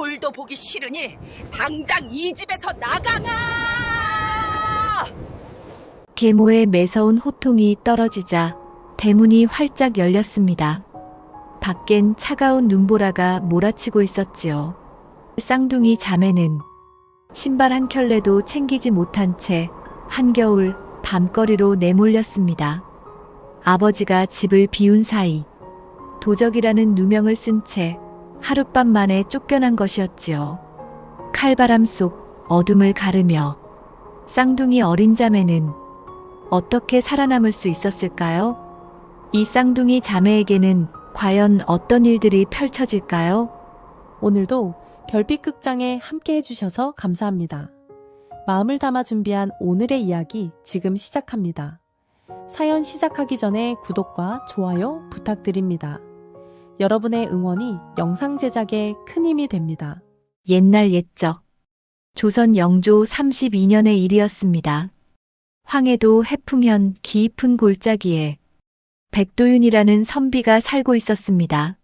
꼴도 보기 싫으니 당장 이 집에서 나가라! 계모의 매서운 호통이 떨어지자 대문이 활짝 열렸습니다. 밖엔 차가운 눈보라가 몰아치고 있었지요. 쌍둥이 자매는 신발 한 켤레도 챙기지 못한 채 한겨울 밤거리로 내몰렸습니다. 아버지가 집을 비운 사이 도적이라는 누명을 쓴 채 하룻밤 만에 쫓겨난 것이었지요. 칼바람 속 어둠을 가르며 쌍둥이 어린 자매는 어떻게 살아남을 수 있었을까요? 이 쌍둥이 자매에게는 과연 어떤 일들이 펼쳐질까요? 오늘도 별빛 극장에 함께 해주셔서 감사합니다. 마음을 담아 준비한 오늘의 이야기 지금 시작합니다. 사연 시작하기 전에 구독과 좋아요 부탁드립니다. 여러분의 응원이 영상 제작에 큰 힘이 됩니다. 옛날 옛적 조선 영조 32년의 일이었습니다. 황해도 해풍현 깊은 골짜기에 백도윤이라는 선비가 살고 있었습니다.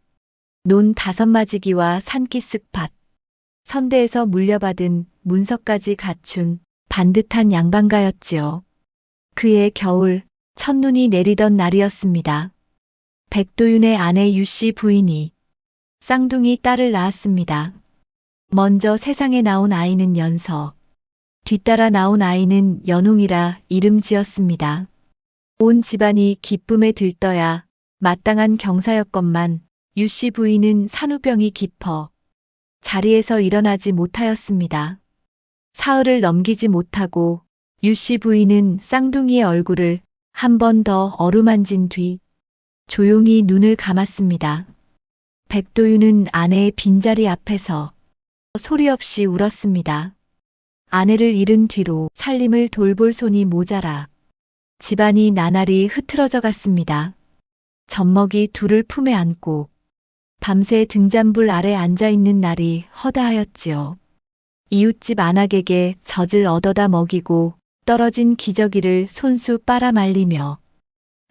논 5마지기와 산기슭밭, 선대에서 물려받은 문서까지 갖춘 반듯한 양반가였지요. 그해 겨울 첫눈이 내리던 날이었습니다. 백도윤의 아내 유씨 부인이 쌍둥이 딸을 낳았습니다. 먼저 세상에 나온 아이는 연서, 뒤따라 나온 아이는 연홍이라 이름 지었습니다. 온 집안이 기쁨에 들떠야 마땅한 경사였건만 유씨 부인은 산후병이 깊어 자리에서 일어나지 못하였습니다. 사흘을 넘기지 못하고 유씨 부인은 쌍둥이의 얼굴을 한 번 더 어루만진 뒤 조용히 눈을 감았습니다. 백도윤은 아내의 빈자리 앞에서 소리 없이 울었습니다. 아내를 잃은 뒤로 살림을 돌볼 손이 모자라 집안이 나날이 흐트러져 갔습니다. 젖먹이 둘을 품에 안고 밤새 등잔불 아래 앉아있는 날이 허다하였지요. 이웃집 안악에게 젖을 얻어다 먹이고 떨어진 기저귀를 손수 빨아말리며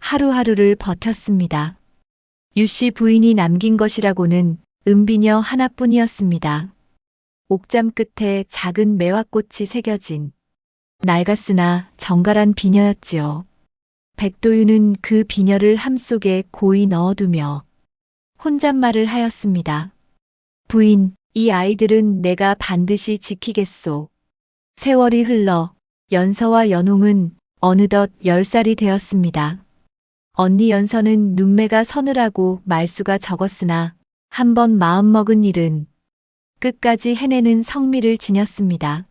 하루하루를 버텼습니다. 유씨 부인이 남긴 것이라고는 은비녀 하나뿐이었습니다. 옥잠 끝에 작은 매화꽃이 새겨진 낡았으나 정갈한 비녀였지요. 백도윤은 그 비녀를 함 속에 고이 넣어두며 혼잣말을 하였습니다. 부인, 이 아이들은 내가 반드시 지키겠소. 세월이 흘러 연서와 연홍은 어느덧 10살이 되었습니다. 언니 연서는 눈매가 서늘하고 말수가 적었으나 한번 마음먹은 일은 끝까지 해내는 성미를 지녔습니다.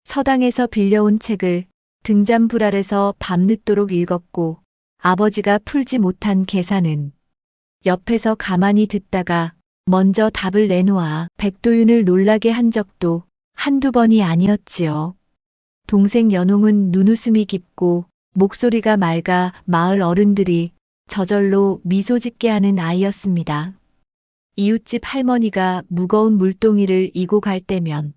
서당에서 빌려온 책을 등잔불 아래서 밤늦도록 읽었고 아버지가 풀지 못한 계산은 옆에서 가만히 듣다가 먼저 답을 내놓아 백도윤을 놀라게 한 적도 한두 번이 아니었지요. 동생 연홍은 눈웃음이 깊고 목소리가 맑아 마을 어른들이 저절로 미소 짓게 하는 아이였습니다. 이웃집 할머니가 무거운 물동이를 이고 갈 때면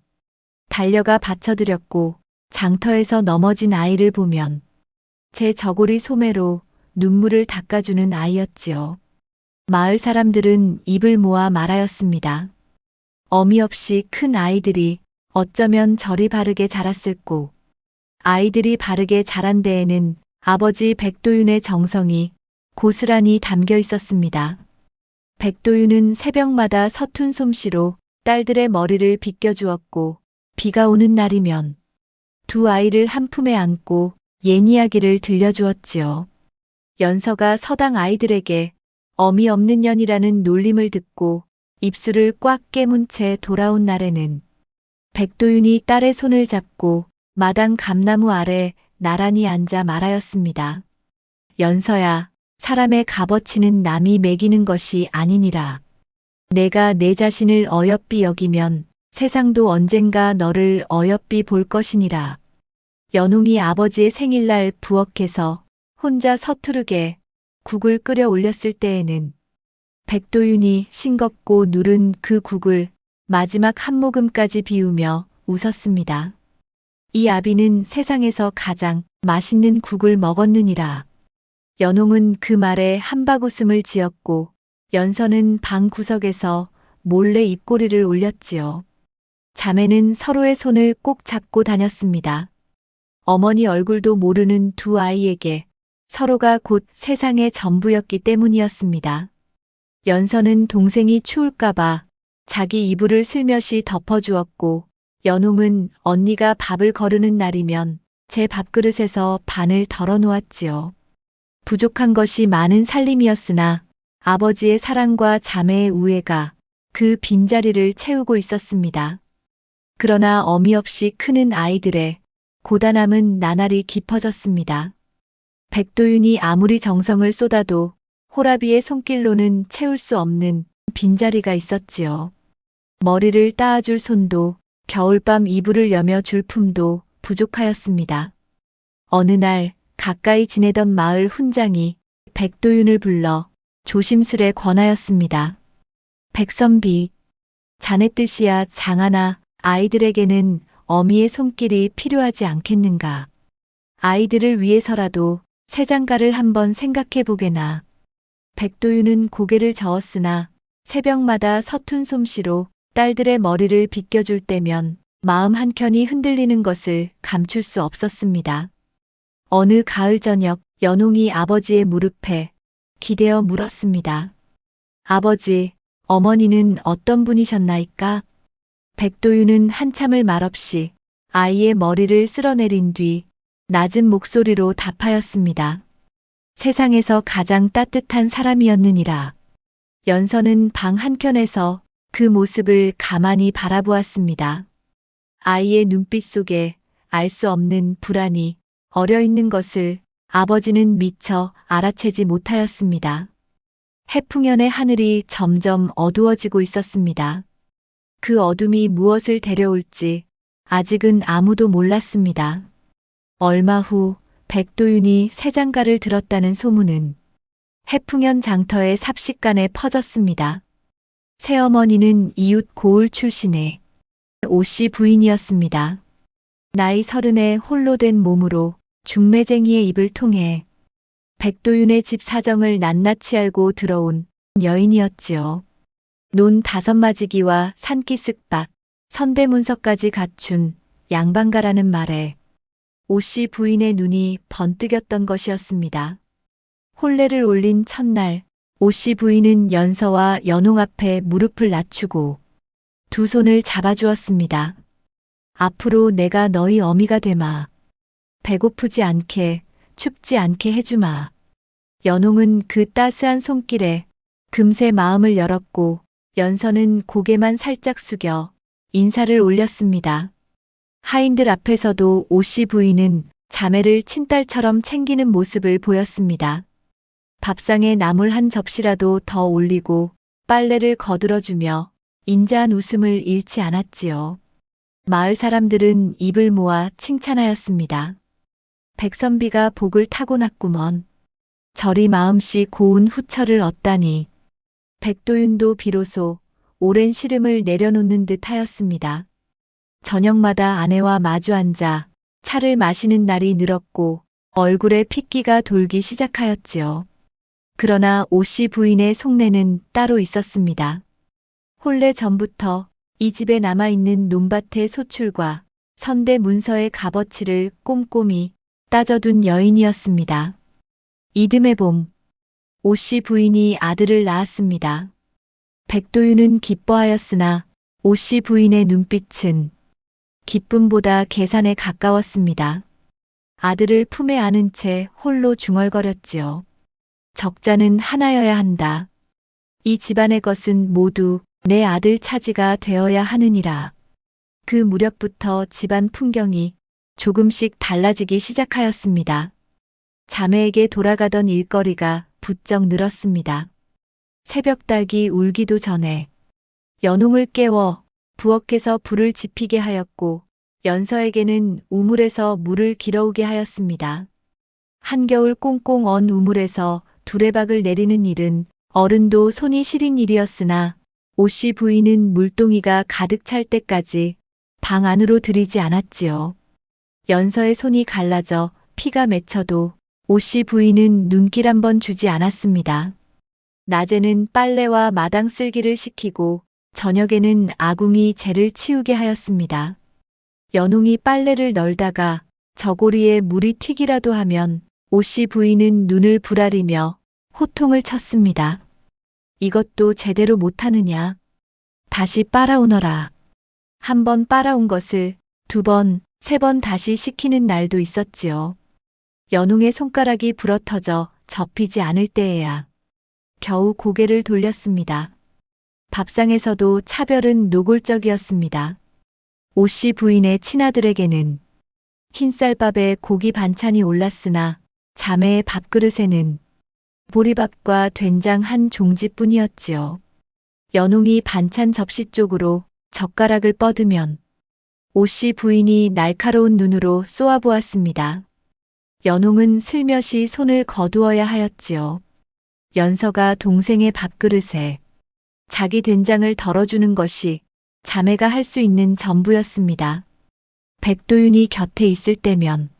달려가 받쳐드렸고 장터에서 넘어진 아이를 보면 제 저고리 소매로 눈물을 닦아주는 아이였지요. 마을 사람들은 입을 모아 말하였습니다. 어미 없이 큰 아이들이 어쩌면 저리 바르게 자랐을꼬. 아이들이 바르게 자란 데에는 아버지 백도윤의 정성이 고스란히 담겨 있었습니다. 백도윤은 새벽마다 서툰 솜씨로 딸들의 머리를 빗겨주었고 비가 오는 날이면 두 아이를 한 품에 안고 옛 이야기를 들려주었지요. 연서가 서당 아이들에게 어미 없는 년이라는 놀림을 듣고 입술을 꽉 깨문 채 돌아온 날에는 백도윤이 딸의 손을 잡고 마당 감나무 아래 나란히 앉아 말하였습니다. 연서야, 사람의 값어치는 남이 매기는 것이 아니니라. 내가 내 자신을 어여삐 여기면 세상도 언젠가 너를 어여삐 볼 것이니라. 연홍이 아버지의 생일날 부엌에서 혼자 서투르게 국을 끓여 올렸을 때에는 백도윤이 싱겁고 누른 그 국을 마지막 한 모금까지 비우며 웃었습니다. 이 아비는 세상에서 가장 맛있는 국을 먹었느니라. 연홍은 그 말에 한박웃음을 지었고 연서는 방 구석에서 몰래 입꼬리를 올렸지요. 자매는 서로의 손을 꼭 잡고 다녔습니다. 어머니 얼굴도 모르는 두 아이에게 서로가 곧 세상의 전부였기 때문이었습니다. 연서는 동생이 추울까봐 자기 이불을 슬며시 덮어주었고, 연홍은 언니가 밥을 거르는 날이면 제 밥그릇에서 반을 덜어 놓았지요. 부족한 것이 많은 살림이었으나 아버지의 사랑과 자매의 우애가 그 빈자리를 채우고 있었습니다. 그러나 어미 없이 크는 아이들의 고단함은 나날이 깊어졌습니다. 백도윤이 아무리 정성을 쏟아도 호라비의 손길로는 채울 수 없는 빈자리가 있었지요. 머리를 따아줄 손도 겨울밤 이불을 여며 줄 품도 부족하였습니다. 어느 날 가까이 지내던 마을 훈장이 백도윤을 불러 조심스레 권하였습니다. 백선비, 자네 뜻이야 장하나 아이들에게는 어미의 손길이 필요하지 않겠는가. 아이들을 위해서라도 새장가를 한번 생각해 보게나. 백도윤은 고개를 저었으나 새벽마다 서툰 솜씨로 딸들의 머리를 빗겨줄 때면 마음 한켠이 흔들리는 것을 감출 수 없었습니다. 어느 가을 저녁 연홍이 아버지의 무릎에 기대어 물었습니다. 아버지, 어머니는 어떤 분이셨나이까? 백도윤은 한참을 말없이 아이의 머리를 쓸어내린 뒤 낮은 목소리로 답하였습니다. 세상에서 가장 따뜻한 사람이었느니라. 연서는 방 한켠에서 그 모습을 가만히 바라보았습니다. 아이의 눈빛 속에 알 수 없는 불안이 어려 있는 것을 아버지는 미처 알아채지 못하였습니다. 해풍연의 하늘이 점점 어두워지고 있었습니다. 그 어둠이 무엇을 데려올지 아직은 아무도 몰랐습니다. 얼마 후 백도윤이 새장가를 들었다는 소문은 해풍연 장터의 삽시간에 퍼졌습니다. 새어머니는 이웃 고을 출신의 오씨 부인이었습니다. 나이 30에 홀로 된 몸으로 중매쟁이의 입을 통해 백도윤의 집 사정을 낱낱이 알고 들어온 여인이었지요. 논 5마지기와 산기 쓱박, 선대문서까지 갖춘 양반가라는 말에 오씨 부인의 눈이 번뜩였던 것이었습니다. 혼례를 올린 첫날 오씨 부인은 연서와 연홍 앞에 무릎을 낮추고 두 손을 잡아주었습니다. 앞으로 내가 너희 어미가 되마. 배고프지 않게 춥지 않게 해주마. 연홍은 그 따스한 손길에 금세 마음을 열었고 연서는 고개만 살짝 숙여 인사를 올렸습니다. 하인들 앞에서도 오씨 부인은 자매를 친딸처럼 챙기는 모습을 보였습니다. 밥상에 나물 한 접시라도 더 올리고 빨래를 거들어주며 인자한 웃음을 잃지 않았지요. 마을 사람들은 입을 모아 칭찬하였습니다. 백선비가 복을 타고났구먼. 저리 마음씨 고운 후처를 얻다니. 백도윤도 비로소 오랜 시름을 내려놓는 듯 하였습니다. 저녁마다 아내와 마주 앉아 차를 마시는 날이 늘었고 얼굴에 핏기가 돌기 시작하였지요. 그러나 오씨 부인의 속내는 따로 있었습니다. 혼례 전부터 이 집에 남아있는 논밭의 소출과 선대 문서의 값어치를 꼼꼼히 따져둔 여인이었습니다. 이듬해 봄, 오씨 부인이 아들을 낳았습니다. 백도윤은 기뻐하였으나 오씨 부인의 눈빛은 기쁨보다 계산에 가까웠습니다. 아들을 품에 안은 채 홀로 중얼거렸지요. 적자는 하나여야 한다. 이 집안의 것은 모두 내 아들 차지가 되어야 하느니라. 그 무렵부터 집안 풍경이 조금씩 달라지기 시작하였습니다. 자매에게 돌아가던 일거리가 부쩍 늘었습니다. 새벽닭이 울기도 전에 연홍을 깨워 부엌에서 불을 지피게 하였고 연서에게는 우물에서 물을 길어오게 하였습니다. 한겨울 꽁꽁 언 우물에서 두레박을 내리는 일은 어른도 손이 시린 일이었으나 오씨 부인은 물동이가 가득 찰 때까지 방 안으로 들이지 않았지요. 연서의 손이 갈라져 피가 맺혀도 오씨 부인은 눈길 한번 주지 않았습니다. 낮에는 빨래와 마당 쓸기를 시키고 저녁에는 아궁이 재를 치우게 하였습니다. 연웅이 빨래를 널다가 저고리에 물이 튀기라도 하면 오씨 부인은 눈을 부라리며 호통을 쳤습니다. 이것도 제대로 못하느냐. 다시 빨아오너라. 한 번 빨아온 것을 2번, 3번 다시 시키는 날도 있었지요. 연웅의 손가락이 부러터져 접히지 않을 때에야 겨우 고개를 돌렸습니다. 밥상에서도 차별은 노골적이었습니다. 오씨 부인의 친아들에게는 흰쌀밥에 고기 반찬이 올랐으나 자매의 밥그릇에는 보리밥과 된장 한 종지뿐이었지요. 연웅이 반찬 접시 쪽으로 젓가락을 뻗으면 오씨 부인이 날카로운 눈으로 쏘아보았습니다. 연웅은 슬며시 손을 거두어야 하였지요. 연서가 동생의 밥그릇에 자기 된장을 덜어주는 것이 자매가 할 수 있는 전부였습니다. 백도윤이 곁에 있을 때면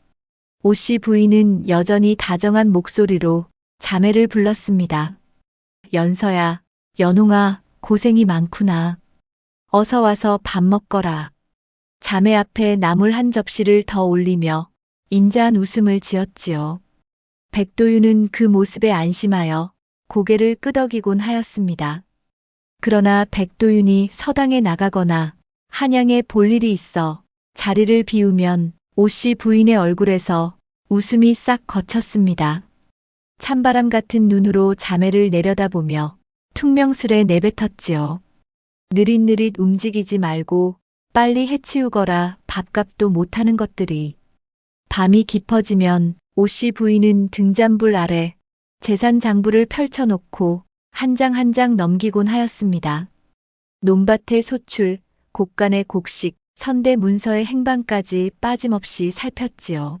오씨 부인은 여전히 다정한 목소리로 자매를 불렀습니다. 연서야, 연웅아, 고생이 많구나. 어서 와서 밥 먹거라. 자매 앞에 나물 한 접시를 더 올리며 인자한 웃음을 지었지요. 백도윤은 그 모습에 안심하여 고개를 끄덕이곤 하였습니다. 그러나 백도윤이 서당에 나가거나 한양에 볼 일이 있어 자리를 비우면 오씨 부인의 얼굴에서 웃음이 싹 거쳤습니다. 찬바람 같은 눈으로 자매를 내려다보며 퉁명스레 내뱉었지요. 느릿느릿 움직이지 말고 빨리 해치우거라. 밥값도 못하는 것들이. 밤이 깊어지면 오씨 부인은 등잔불 아래 재산장부를 펼쳐놓고 한 장 한 장 넘기곤 하였습니다. 논밭의 소출, 곡간의 곡식, 선대 문서의 행방까지 빠짐없이 살폈지요.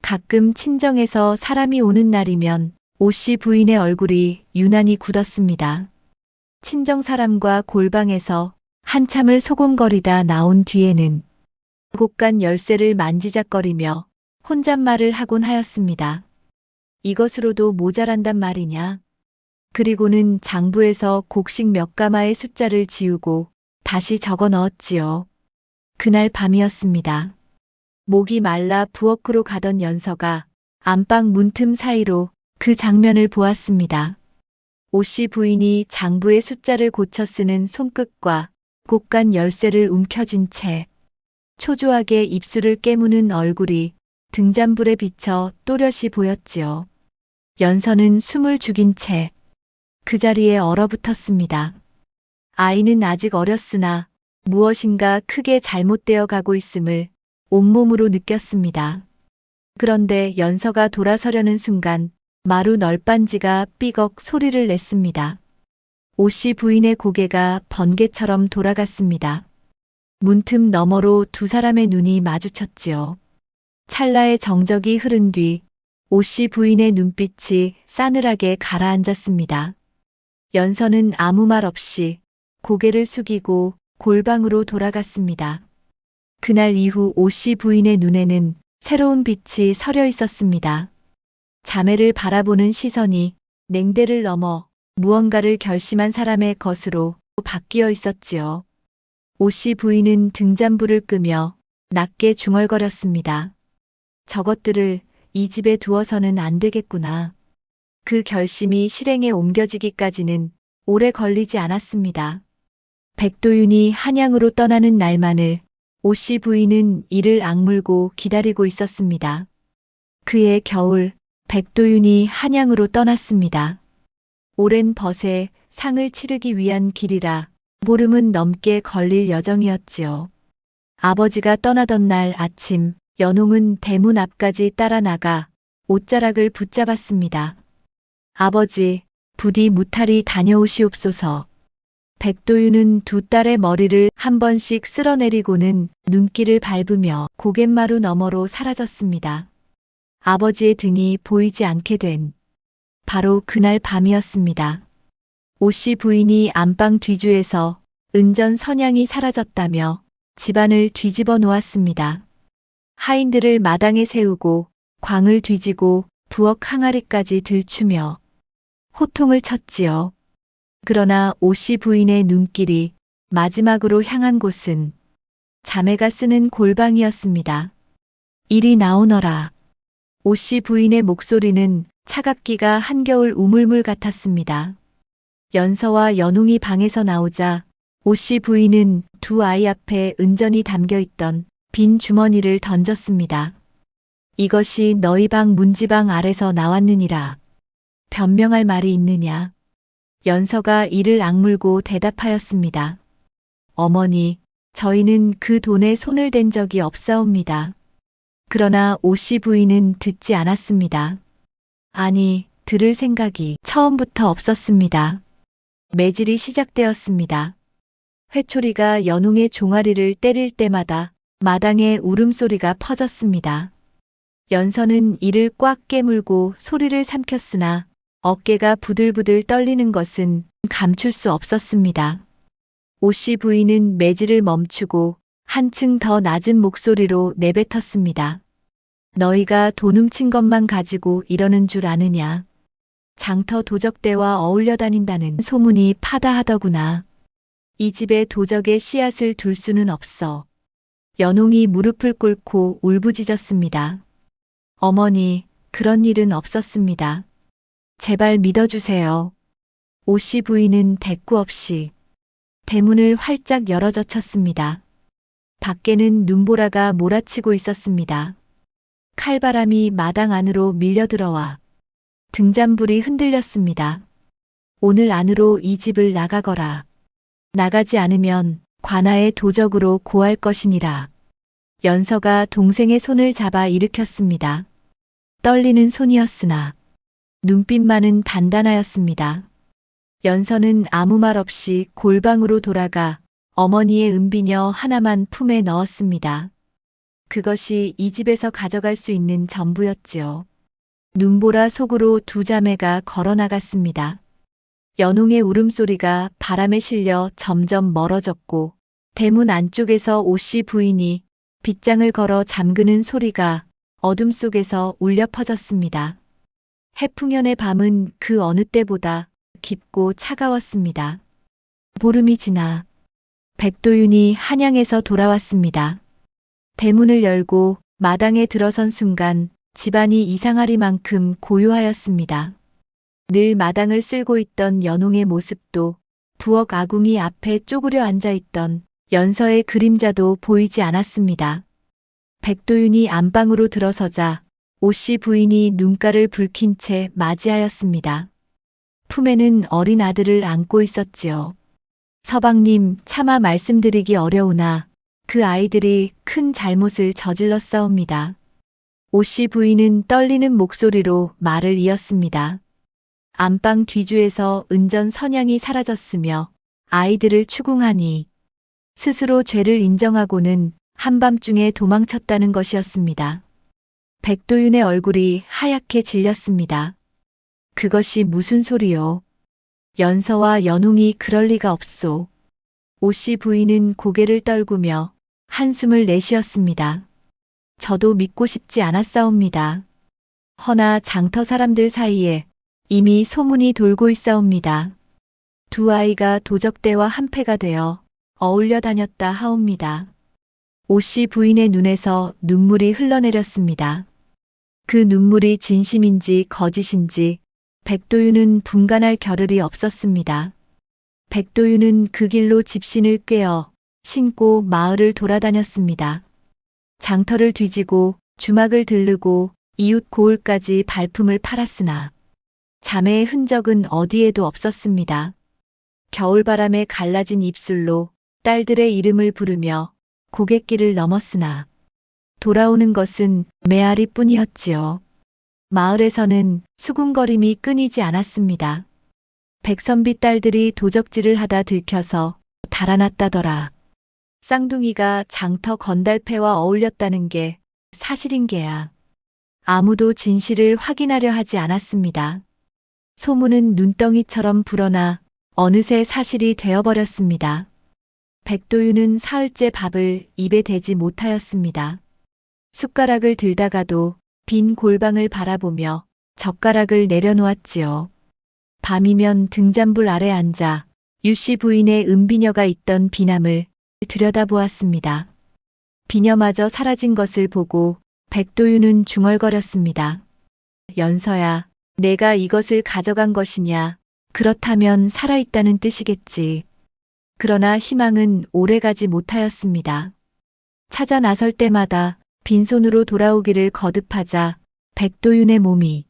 가끔 친정에서 사람이 오는 날이면 오씨 부인의 얼굴이 유난히 굳었습니다. 친정 사람과 골방에서 한참을 소곤거리다 나온 뒤에는 곡간 열쇠를 만지작거리며 혼잣말을 하곤 하였습니다. 이것으로도 모자란단 말이냐. 그리고는 장부에서 곡식 몇 가마의 숫자를 지우고 다시 적어 넣었지요. 그날 밤이었습니다. 목이 말라 부엌으로 가던 연서가 안방 문틈 사이로 그 장면을 보았습니다. 오씨 부인이 장부의 숫자를 고쳐 쓰는 손끝과 곡간 열쇠를 움켜쥔 채 초조하게 입술을 깨무는 얼굴이 등잔불에 비쳐 또렷이 보였지요. 연서는 숨을 죽인 채 그 자리에 얼어붙었습니다. 아이는 아직 어렸으나 무엇인가 크게 잘못되어 가고 있음을 온몸으로 느꼈습니다. 그런데 연서가 돌아서려는 순간 마루 널빤지가 삐걱 소리를 냈습니다. 오씨 부인의 고개가 번개처럼 돌아갔습니다. 문틈 너머로 두 사람의 눈이 마주쳤지요. 찰나의 정적이 흐른 뒤 오씨 부인의 눈빛이 싸늘하게 가라앉았습니다. 연서는 아무 말 없이 고개를 숙이고 골방으로 돌아갔습니다. 그날 이후 오씨 부인의 눈에는 새로운 빛이 서려 있었습니다. 자매를 바라보는 시선이 냉대를 넘어 무언가를 결심한 사람의 것으로 바뀌어 있었지요. 오씨 부인은 등잔불을 끄며 낮게 중얼거렸습니다. 저것들을 이 집에 두어서는 안 되겠구나. 그 결심이 실행에 옮겨지기까지는 오래 걸리지 않았습니다. 백도윤이 한양으로 떠나는 날만을 오씨 부인은 이를 악물고 기다리고 있었습니다. 그해 겨울 백도윤이 한양으로 떠났습니다. 오랜 벗에 상을 치르기 위한 길이라 보름은 넘게 걸릴 여정이었지요. 아버지가 떠나던 날 아침 연홍은 대문 앞까지 따라 나가 옷자락을 붙잡았습니다. 아버지, 부디 무탈히 다녀오시옵소서. 백도윤은 두 딸의 머리를 한 번씩 쓸어내리고는 눈길을 밟으며 고갯마루 너머로 사라졌습니다. 아버지의 등이 보이지 않게 된 바로 그날 밤이었습니다. 오씨 부인이 안방 뒤주에서 은전 선양이 사라졌다며 집안을 뒤집어 놓았습니다. 하인들을 마당에 세우고 광을 뒤지고 부엌 항아리까지 들추며 호통을 쳤지요. 그러나 오씨 부인의 눈길이 마지막으로 향한 곳은 자매가 쓰는 골방이었습니다. 이리 나오너라. 오씨 부인의 목소리는 차갑기가 한겨울 우물물 같았습니다. 연서와 연웅이 방에서 나오자 오씨 부인은 두 아이 앞에 은전이 담겨있던 빈 주머니를 던졌습니다. 이것이 너희 방 문지방 아래서 나왔느니라. 변명할 말이 있느냐. 연서가 이를 악물고 대답하였습니다. 어머니, 저희는 그 돈에 손을 댄 적이 없사옵니다. 그러나 오씨 부인은 듣지 않았습니다. 아니, 들을 생각이 처음부터 없었습니다. 매질이 시작되었습니다. 회초리가 연웅의 종아리를 때릴 때마다 마당에 울음소리가 퍼졌습니다. 연서는 이를 꽉 깨물고 소리를 삼켰으나 어깨가 부들부들 떨리는 것은 감출 수 없었습니다. 오씨 부인은 매질을 멈추고 한층 더 낮은 목소리로 내뱉었습니다. 너희가 돈 훔친 것만 가지고 이러는 줄 아느냐. 장터 도적대와 어울려 다닌다는 소문이 파다하더구나. 이 집에 도적의 씨앗을 둘 수는 없어. 연홍이 무릎을 꿇고 울부짖었습니다. 어머니, 그런 일은 없었습니다. 제발 믿어주세요. 오씨 부인은 대꾸 없이 대문을 활짝 열어젖혔습니다. 밖에는 눈보라가 몰아치고 있었습니다. 칼바람이 마당 안으로 밀려들어와 등잔불이 흔들렸습니다. 오늘 안으로 이 집을 나가거라. 나가지 않으면 관아의 도적으로 고할 것이니라. 연서가 동생의 손을 잡아 일으켰습니다. 떨리는 손이었으나 눈빛만은 단단하였습니다. 연서는 아무 말 없이 골방으로 돌아가 어머니의 은비녀 하나만 품에 넣었습니다. 그것이 이 집에서 가져갈 수 있는 전부였지요. 눈보라 속으로 두 자매가 걸어나갔습니다. 연홍의 울음소리가 바람에 실려 점점 멀어졌고 대문 안쪽에서 오씨 부인이 빗장을 걸어 잠그는 소리가 어둠 속에서 울려 퍼졌습니다. 해풍년의 밤은 그 어느 때보다 깊고 차가웠습니다. 보름이 지나 백도윤이 한양에서 돌아왔습니다. 대문을 열고 마당에 들어선 순간 집안이 이상하리만큼 고요하였습니다. 늘 마당을 쓸고 있던 연홍의 모습도 부엌 아궁이 앞에 쪼그려 앉아있던 연서의 그림자도 보이지 않았습니다. 백도윤이 안방으로 들어서자 오씨 부인이 눈가를 붉힌 채 맞이하였습니다. 품에는 어린 아들을 안고 있었지요. 서방님, 차마 말씀드리기 어려우나 그 아이들이 큰 잘못을 저질렀사옵니다. 오씨 부인은 떨리는 목소리로 말을 이었습니다. 안방 뒤주에서 은전 선양이 사라졌으며 아이들을 추궁하니 스스로 죄를 인정하고는 한밤중에 도망쳤다는 것이었습니다. 백도윤의 얼굴이 하얗게 질렸습니다. 그것이 무슨 소리요? 연서와 연웅이 그럴 리가 없소. 오씨 부인은 고개를 떨구며 한숨을 내쉬었습니다. 저도 믿고 싶지 않았사옵니다. 허나 장터 사람들 사이에 이미 소문이 돌고 있사옵니다. 두 아이가 도적대와 한패가 되어 어울려 다녔다 하옵니다. 오씨 부인의 눈에서 눈물이 흘러내렸습니다. 그 눈물이 진심인지 거짓인지 백도윤은 분간할 겨를이 없었습니다. 백도윤은 그 길로 집신을 꿰어 신고 마을을 돌아다녔습니다. 장터를 뒤지고 주막을 들르고 이웃 고을까지 발품을 팔았으나 자매의 흔적은 어디에도 없었습니다. 겨울바람에 갈라진 입술로 딸들의 이름을 부르며 고갯길을 넘었으나 돌아오는 것은 메아리뿐이었지요. 마을에서는 수군거림이 끊이지 않았습니다. 백선비 딸들이 도적질을 하다 들켜서 달아났다더라. 쌍둥이가 장터 건달패와 어울렸다는 게 사실인 게야. 아무도 진실을 확인하려 하지 않았습니다. 소문은 눈덩이처럼 불어나 어느새 사실이 되어버렸습니다. 백도윤은 사흘째 밥을 입에 대지 못하였습니다. 숟가락을 들다가도 빈 골방을 바라보며 젓가락을 내려놓았지요. 밤이면 등잔불 아래 앉아 유씨 부인의 은비녀가 있던 비남을 들여다보았습니다. 비녀마저 사라진 것을 보고 백도윤은 중얼거렸습니다. 연서야, 내가 이것을 가져간 것이냐? 그렇다면 살아있다는 뜻이겠지. 그러나 희망은 오래가지 못하였습니다. 찾아 나설 때마다 빈손으로 돌아오기를 거듭하자 백도윤의 몸이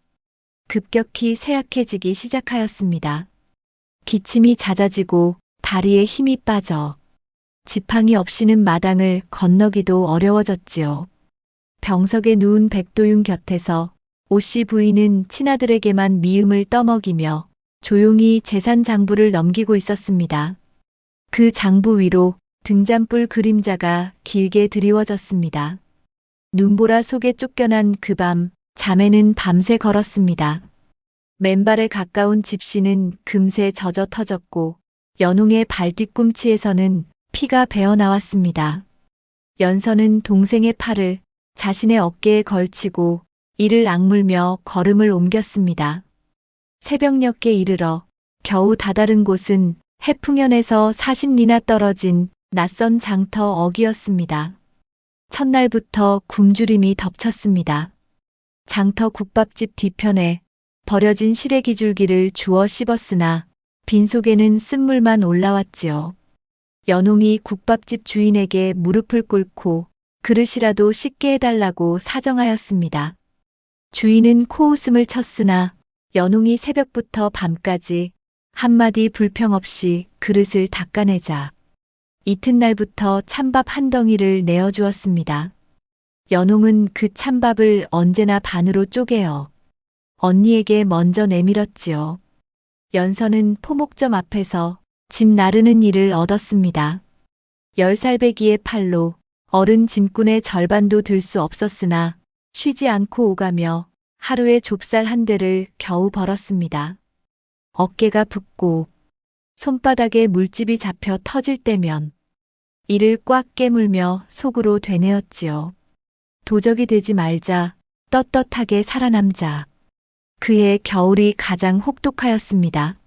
급격히 쇠약해지기 시작하였습니다. 기침이 잦아지고 다리에 힘이 빠져 지팡이 없이는 마당을 건너기도 어려워졌지요. 병석에 누운 백도윤 곁에서 오씨 부인은 친아들에게만 미음을 떠먹이며 조용히 재산 장부를 넘기고 있었습니다. 그 장부 위로 등잔불 그림자가 길게 드리워졌습니다. 눈보라 속에 쫓겨난 그 밤, 자매는 밤새 걸었습니다. 맨발에 가까운 집시는 금세 젖어 터졌고 연웅의 발 뒤꿈치에서는 피가 배어 나왔습니다. 연서는 동생의 팔을 자신의 어깨에 걸치고 이를 악물며 걸음을 옮겼습니다. 새벽녘에 이르러 겨우 다다른 곳은 해풍현에서 40리나 떨어진 낯선 장터 어귀였습니다. 첫날부터 굶주림이 덮쳤습니다. 장터 국밥집 뒤편에 버려진 시래기 줄기를 주워 씹었으나 빈속에는 쓴물만 올라왔지요. 연홍이 국밥집 주인에게 무릎을 꿇고 그릇이라도 씻게 해달라고 사정하였습니다. 주인은 코웃음을 쳤으나 연홍이 새벽부터 밤까지 한마디 불평 없이 그릇을 닦아내자 이튿날부터 찬밥 한 덩이를 내어주었습니다. 연홍은 그 찬밥을 언제나 반으로 쪼개어 언니에게 먼저 내밀었지요. 연서는 포목점 앞에서 짐 나르는 일을 얻었습니다. 10살배기의 팔로 어른 짐꾼의 절반도 들 수 없었으나 쉬지 않고 오가며 하루에 좁쌀 한 대를 겨우 벌었습니다. 어깨가 붓고 손바닥에 물집이 잡혀 터질 때면 이를 꽉 깨물며 속으로 되뇌었지요. 도적이 되지 말자, 떳떳하게 살아남자. 그의 겨울이 가장 혹독하였습니다.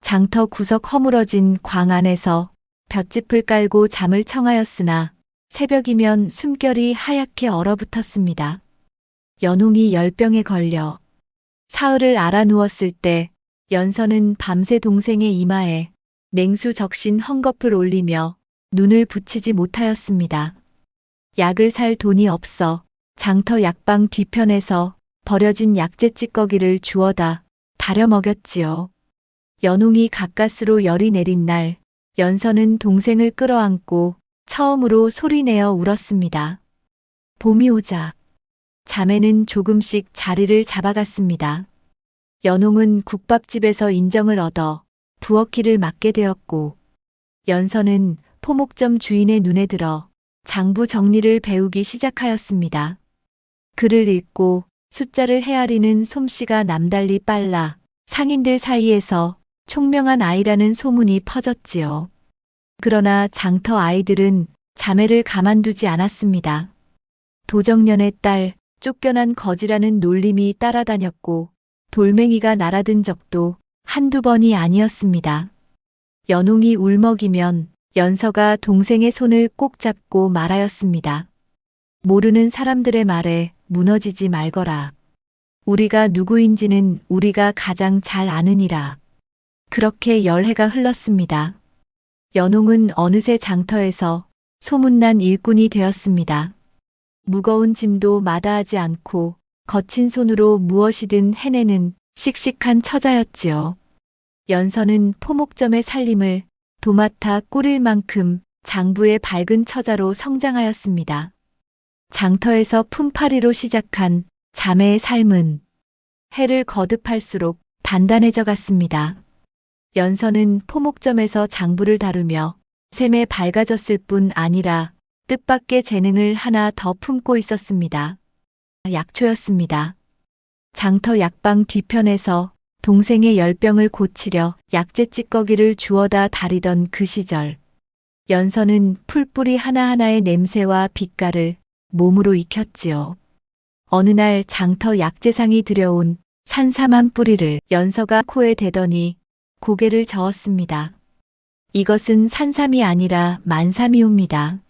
장터 구석 허물어진 광 안에서 볏짚을 깔고 잠을 청하였으나 새벽이면 숨결이 하얗게 얼어붙었습니다. 연홍이 열병에 걸려 사흘을 알아 누웠을 때 연서는 밤새 동생의 이마에 냉수 적신 헝겊을 올리며 눈을 붙이지 못하였습니다. 약을 살 돈이 없어 장터 약방 뒤편에서 버려진 약재 찌꺼기를 주워다 다려 먹였지요. 연홍이 가까스로 열이 내린 날 연서는 동생을 끌어안고 처음으로 소리내어 울었습니다. 봄이 오자 자매는 조금씩 자리를 잡아갔습니다. 연홍은 국밥집에서 인정을 얻어 부엌일을 맡게 되었고 연서는 포목점 주인의 눈에 들어 장부 정리를 배우기 시작하였습니다. 글을 읽고 숫자를 헤아리는 솜씨가 남달리 빨라 상인들 사이에서 총명한 아이라는 소문이 퍼졌지요. 그러나 장터 아이들은 자매를 가만두지 않았습니다. 도정년의 딸, 쫓겨난 거지라는 놀림이 따라다녔고 돌멩이가 날아든 적도 한두 번이 아니었습니다. 연홍이 울먹이면 연서가 동생의 손을 꼭 잡고 말하였습니다. 모르는 사람들의 말에 무너지지 말거라. 우리가 누구인지는 우리가 가장 잘 아느니라. 그렇게 열해가 흘렀습니다. 연홍은 어느새 장터에서 소문난 일꾼이 되었습니다. 무거운 짐도 마다하지 않고 거친 손으로 무엇이든 해내는 씩씩한 처자였지요. 연서는 포목점의 살림을 도맡아 꾸릴 만큼 장부의 밝은 처자로 성장하였습니다. 장터에서 품팔이로 시작한 자매의 삶은 해를 거듭할수록 단단해져 갔습니다. 연서는 포목점에서 장부를 다루며 샘에 밝아졌을 뿐 아니라 뜻밖의 재능을 하나 더 품고 있었습니다. 약초였습니다. 장터 약방 뒤편에서 동생의 열병을 고치려 약재 찌꺼기를 주워다 다리던 그 시절 연서는 풀뿌리 하나하나의 냄새와 빛깔을 몸으로 익혔지요. 어느 날 장터 약재상이 들여온 산삼한 뿌리를 연서가 코에 대더니 고개를 저었습니다. 이것은 산삼이 아니라 만삼이옵니다.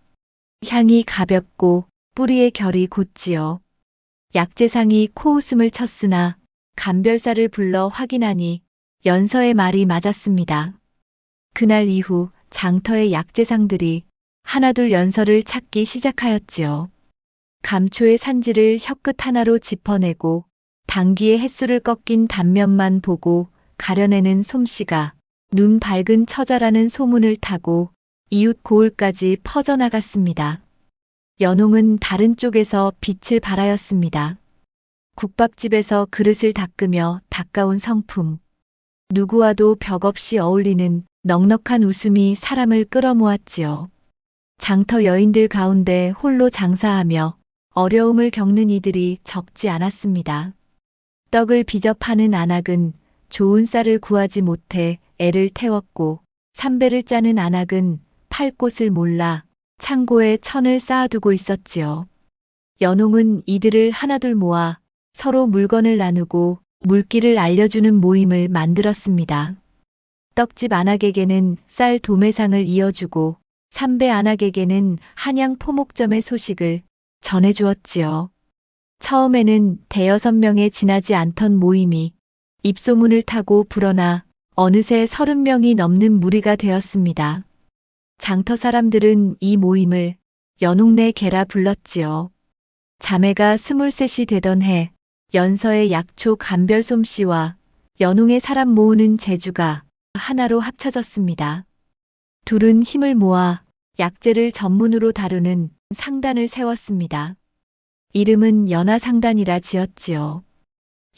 향이 가볍고 뿌리의 결이 곧지요. 약재상이 코웃음을 쳤으나 감별사를 불러 확인하니 연서의 말이 맞았습니다. 그날 이후 장터의 약재상들이 하나둘 연서를 찾기 시작하였지요. 감초의 산지를 혀끝 하나로 짚어내고 당기의 햇술을 꺾인 단면만 보고 가려내는 솜씨가 눈 밝은 처자라는 소문을 타고 이웃 고을까지 퍼져나갔습니다. 연홍은 다른 쪽에서 빛을 발하였습니다. 국밥집에서 그릇을 닦으며 닦아온 성품. 누구와도 벽 없이 어울리는 넉넉한 웃음이 사람을 끌어모았지요. 장터 여인들 가운데 홀로 장사하며 어려움을 겪는 이들이 적지 않았습니다. 떡을 빚어 파는 안악은 좋은 쌀을 구하지 못해 애를 태웠고, 삼배를 짜는 안악은 팔 곳을 몰라 창고에 천을 쌓아두고 있었지요. 연홍은 이들을 하나둘 모아 서로 물건을 나누고 물길을 알려주는 모임을 만들었습니다. 떡집 안악에게는 쌀 도매상을 이어주고 삼배 안악에게는 한양 포목점의 소식을 전해주었지요. 처음에는 대여섯 명에 지나지 않던 모임이 입소문을 타고 불어나 어느새 30명이 넘는 무리가 되었습니다. 장터 사람들은 이 모임을 연홍내 개라 불렀지요. 자매가 23이 되던 해 연서의 약초 감별 솜씨와 연홍의 사람 모으는 재주가 하나로 합쳐졌습니다. 둘은 힘을 모아 약재를 전문으로 다루는 상단을 세웠습니다. 이름은 연화상단이라 지었지요.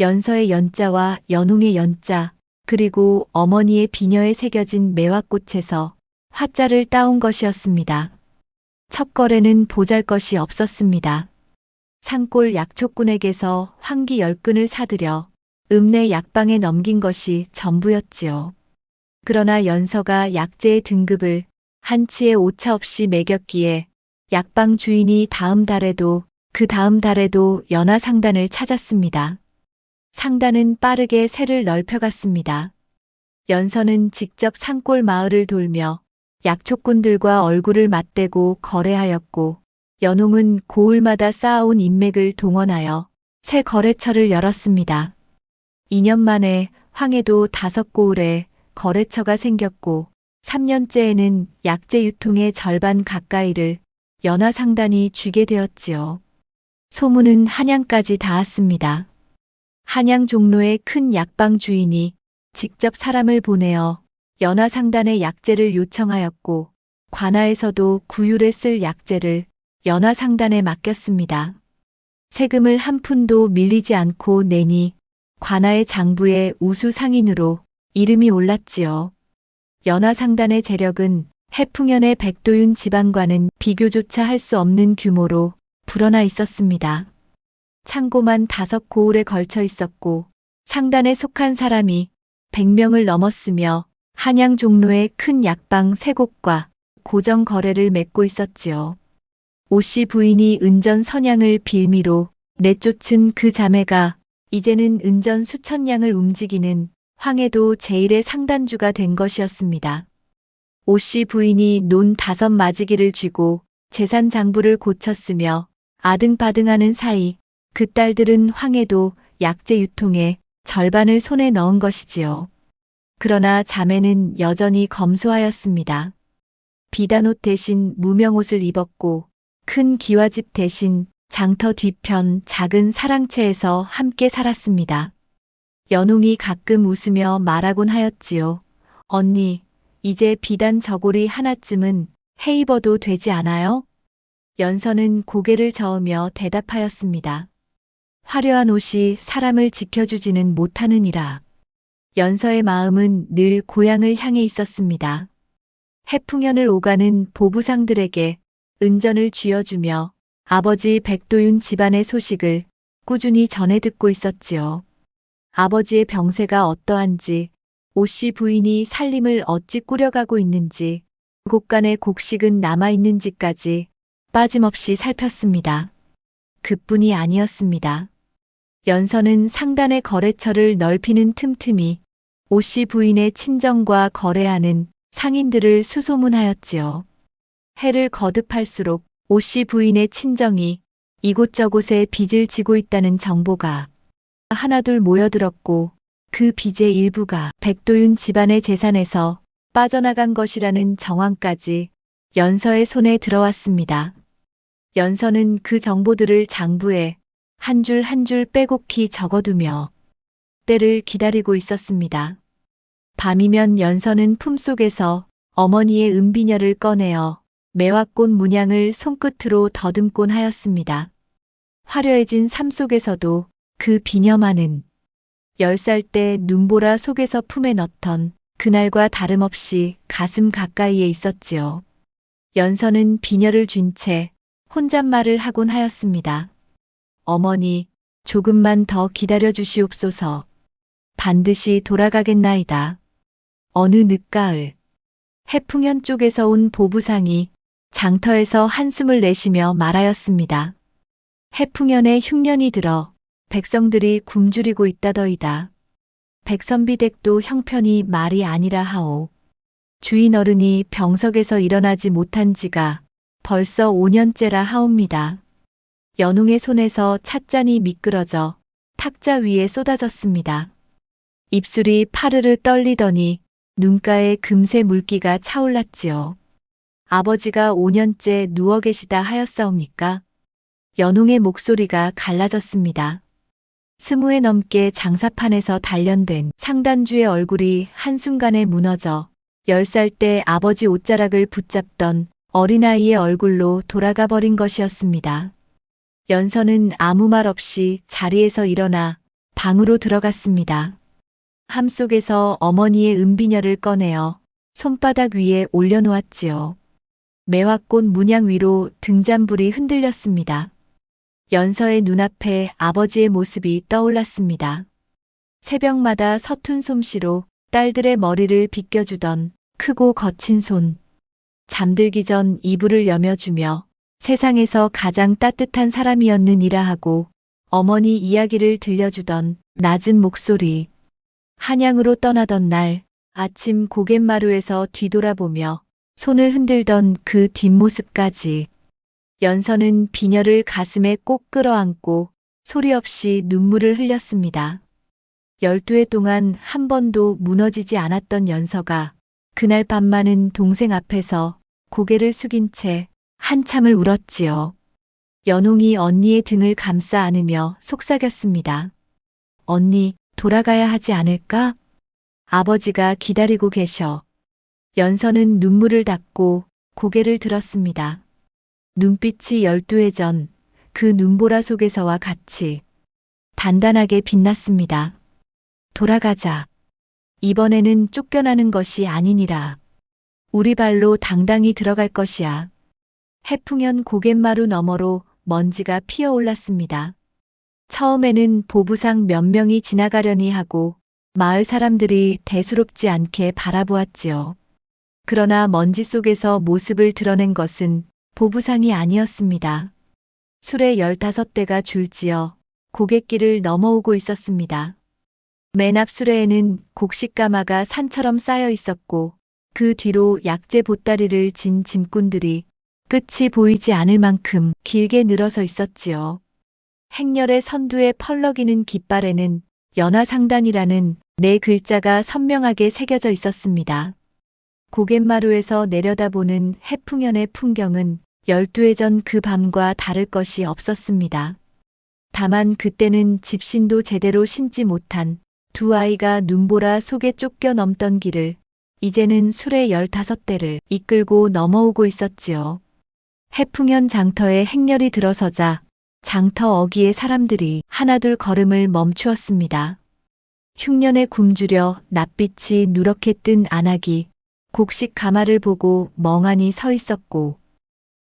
연서의 연자와 연홍의 연자, 그리고 어머니의 비녀에 새겨진 매화꽃에서 화자를 따온 것이었습니다. 첫 거래는 보잘것이 없었습니다. 산골 약초꾼에게서 황기 10근을 사들여 읍내 약방에 넘긴 것이 전부였지요. 그러나 연서가 약재의 등급을 한치의 오차 없이 매겼기에 약방 주인이 다음 달에도 그 다음 달에도 연화상단을 찾았습니다. 상단은 빠르게 세를 넓혀갔습니다. 연서는 직접 산골 마을을 돌며 약초꾼들과 얼굴을 맞대고 거래하였고, 연홍은 고을마다 쌓아온 인맥을 동원하여 새 거래처를 열었습니다. 2년 만에 황해도 5고을에 거래처가 생겼고, 3년째에는 약재 유통의 절반 가까이를 연화상단이 쥐게 되었지요. 소문은 한양까지 닿았습니다. 한양 종로의 큰 약방 주인이 직접 사람을 보내어 연화상단의 약재를 요청하였고, 관아에서도 구율에 쓸 약재를 연화상단에 맡겼습니다. 세금을 한 푼도 밀리지 않고 내니 관아의 장부의 우수 상인으로 이름이 올랐지요. 연화상단의 재력은 해풍현의 백도윤 집안과는 비교조차 할 수 없는 규모로 불어나 있었습니다. 창고만 5고을에 걸쳐 있었고, 상단에 속한 사람이 100명을 넘었으며 한양 종로의 큰 약방 3곳과 고정 거래를 맺고 있었지요. 오씨 부인이 은전 선양을 빌미로 내쫓은 그 자매가 이제는 은전 수천 냥을 움직이는 황해도 제1의 상단주가 된 것이었습니다. 오씨 부인이 논 5 마지기를 쥐고 재산 장부를 고쳤으며 아등바등하는 사이 그 딸들은 황해도 약재 유통에 절반을 손에 넣은 것이지요. 그러나 자매는 여전히 검소하였습니다. 비단옷 대신 무명옷을 입었고, 큰 기와집 대신 장터 뒤편 작은 사랑채에서 함께 살았습니다. 연홍이 가끔 웃으며 말하곤 하였지요. 언니, 이제 비단 저고리 하나쯤은 해 입어도 되지 않아요? 연서는 고개를 저으며 대답하였습니다. 화려한 옷이 사람을 지켜주지는 못하느니라. 연서의 마음은 늘 고향을 향해 있었습니다. 해풍현을 오가는 보부상들에게 은전을 쥐어주며 아버지 백도윤 집안의 소식을 꾸준히 전해 듣고 있었지요. 아버지의 병세가 어떠한지, 오씨 부인이 살림을 어찌 꾸려가고 있는지, 곳간의 곡식은 남아있는지까지 빠짐없이 살폈습니다. 그뿐이 아니었습니다. 연서는 상단의 거래처를 넓히는 틈틈이 오씨 부인의 친정과 거래하는 상인들을 수소문하였지요. 해를 거듭할수록 오씨 부인의 친정이 이곳저곳에 빚을 지고 있다는 정보가 하나둘 모여들었고 그 빚의 일부가 백도윤 집안의 재산에서 빠져나간 것이라는 정황까지 연서의 손에 들어왔습니다. 연서는 그 정보들을 장부에 한 줄 한 줄 빼곡히 적어두며 때를 기다리고 있었습니다. 밤이면 연서는 품속에서 어머니의 은비녀를 꺼내어 매화꽃 문양을 손끝으로 더듬곤 하였습니다. 화려해진 삶 속에서도 그 비녀만은 10살 때 눈보라 속에서 품에 넣던 그날과 다름없이 가슴 가까이에 있었지요. 연서는 비녀를 쥔 채 혼잣말을 하곤 하였습니다. 어머니, 조금만 더 기다려 주시옵소서. 반드시 돌아가겠나이다. 어느 늦가을, 해풍현 쪽에서 온 보부상이 장터에서 한숨을 내쉬며 말하였습니다. 해풍현에 흉년이 들어 백성들이 굶주리고 있다더이다. 백선비댁도 형편이 말이 아니라 하오. 주인 어른이 병석에서 일어나지 못한 지가 벌써 5년째라 하옵니다. 연웅의 손에서 찻잔이 미끄러져 탁자 위에 쏟아졌습니다. 입술이 파르르 떨리더니 눈가에 금세 물기가 차올랐지요. 아버지가 5년째 누워 계시다 하였사옵니까? 연웅의 목소리가 갈라졌습니다. 20회 넘게 장사판에서 단련된 상단주의 얼굴이 한순간에 무너져 10살 때 아버지 옷자락을 붙잡던 어린아이의 얼굴로 돌아가 버린 것이었습니다. 연서는 아무 말 없이 자리에서 일어나 방으로 들어갔습니다. 함 속에서 어머니의 은비녀를 꺼내어 손바닥 위에 올려놓았지요. 매화꽃 문양 위로 등잔불이 흔들렸습니다. 연서의 눈앞에 아버지의 모습이 떠올랐습니다. 새벽마다 서툰 솜씨로 딸들의 머리를 빗겨주던 크고 거친 손. 잠들기 전 이불을 여며주며 세상에서 가장 따뜻한 사람이었느니라 하고 어머니 이야기를 들려주던 낮은 목소리. 한양으로 떠나던 날 아침 고갯마루에서 뒤돌아보며 손을 흔들던 그 뒷모습까지. 연서는 비녀를 가슴에 꼭 끌어안고 소리 없이 눈물을 흘렸습니다. 12해 동안 한 번도 무너지지 않았던 연서가 그날 밤만은 동생 앞에서 고개를 숙인 채 한참을 울었지요. 연웅이 언니의 등을 감싸 안으며 속삭였습니다. 언니, 돌아가야 하지 않을까? 아버지가 기다리고 계셔. 연서는 눈물을 닦고 고개를 들었습니다. 눈빛이 12해 전 그 눈보라 속에서와 같이 단단하게 빛났습니다. 돌아가자. 이번에는 쫓겨나는 것이 아니니라. 우리 발로 당당히 들어갈 것이야. 해풍현 고갯마루 너머로 먼지가 피어올랐습니다. 처음에는 보부상 몇 명이 지나가려니 하고 마을 사람들이 대수롭지 않게 바라보았지요. 그러나 먼지 속에서 모습을 드러낸 것은 보부상이 아니었습니다. 술에 15대가 줄지어 고갯길을 넘어오고 있었습니다. 맨 앞 수레에는 곡식가마가 산처럼 쌓여 있었고 그 뒤로 약재 보따리를 진 짐꾼들이 끝이 보이지 않을 만큼 길게 늘어서 있었지요. 행렬의 선두에 펄럭이는 깃발에는 연화상단이라는 네 글자가 선명하게 새겨져 있었습니다. 고갯마루에서 내려다보는 해풍현의 풍경은 12해 전 그 밤과 다를 것이 없었습니다. 다만 그때는 집신도 제대로 신지 못한 두 아이가 눈보라 속에 쫓겨 넘던 길을 이제는 수레 15대를 이끌고 넘어오고 있었지요. 해풍현 장터에 행렬이 들어서자 장터 어귀의 사람들이 하나둘 걸음을 멈추었습니다. 흉년에 굶주려 낯빛이 누렇게 뜬 안악이 곡식 가마를 보고 멍하니 서 있었고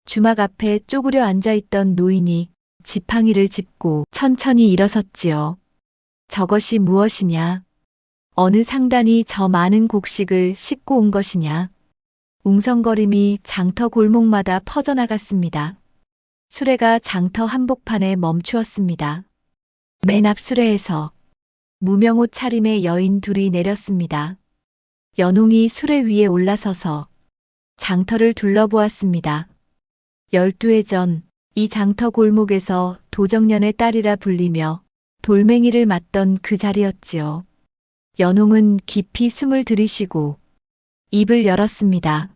주막 앞에 쪼그려 앉아있던 노인이 지팡이를 짚고 천천히 일어섰지요. 저것이 무엇이냐? 어느 상단이 저 많은 곡식을 싣고 온 것이냐? 웅성거림이 장터 골목마다 퍼져나갔습니다. 수레가 장터 한복판에 멈추었습니다. 맨 앞 수레에서 무명옷 차림의 여인 둘이 내렸습니다. 연홍이 수레 위에 올라서서 장터를 둘러보았습니다. 12해 전 이 장터 골목에서 도정년의 딸이라 불리며 돌멩이를 맞던 그 자리였지요. 연홍은 깊이 숨을 들이쉬고 입을 열었습니다.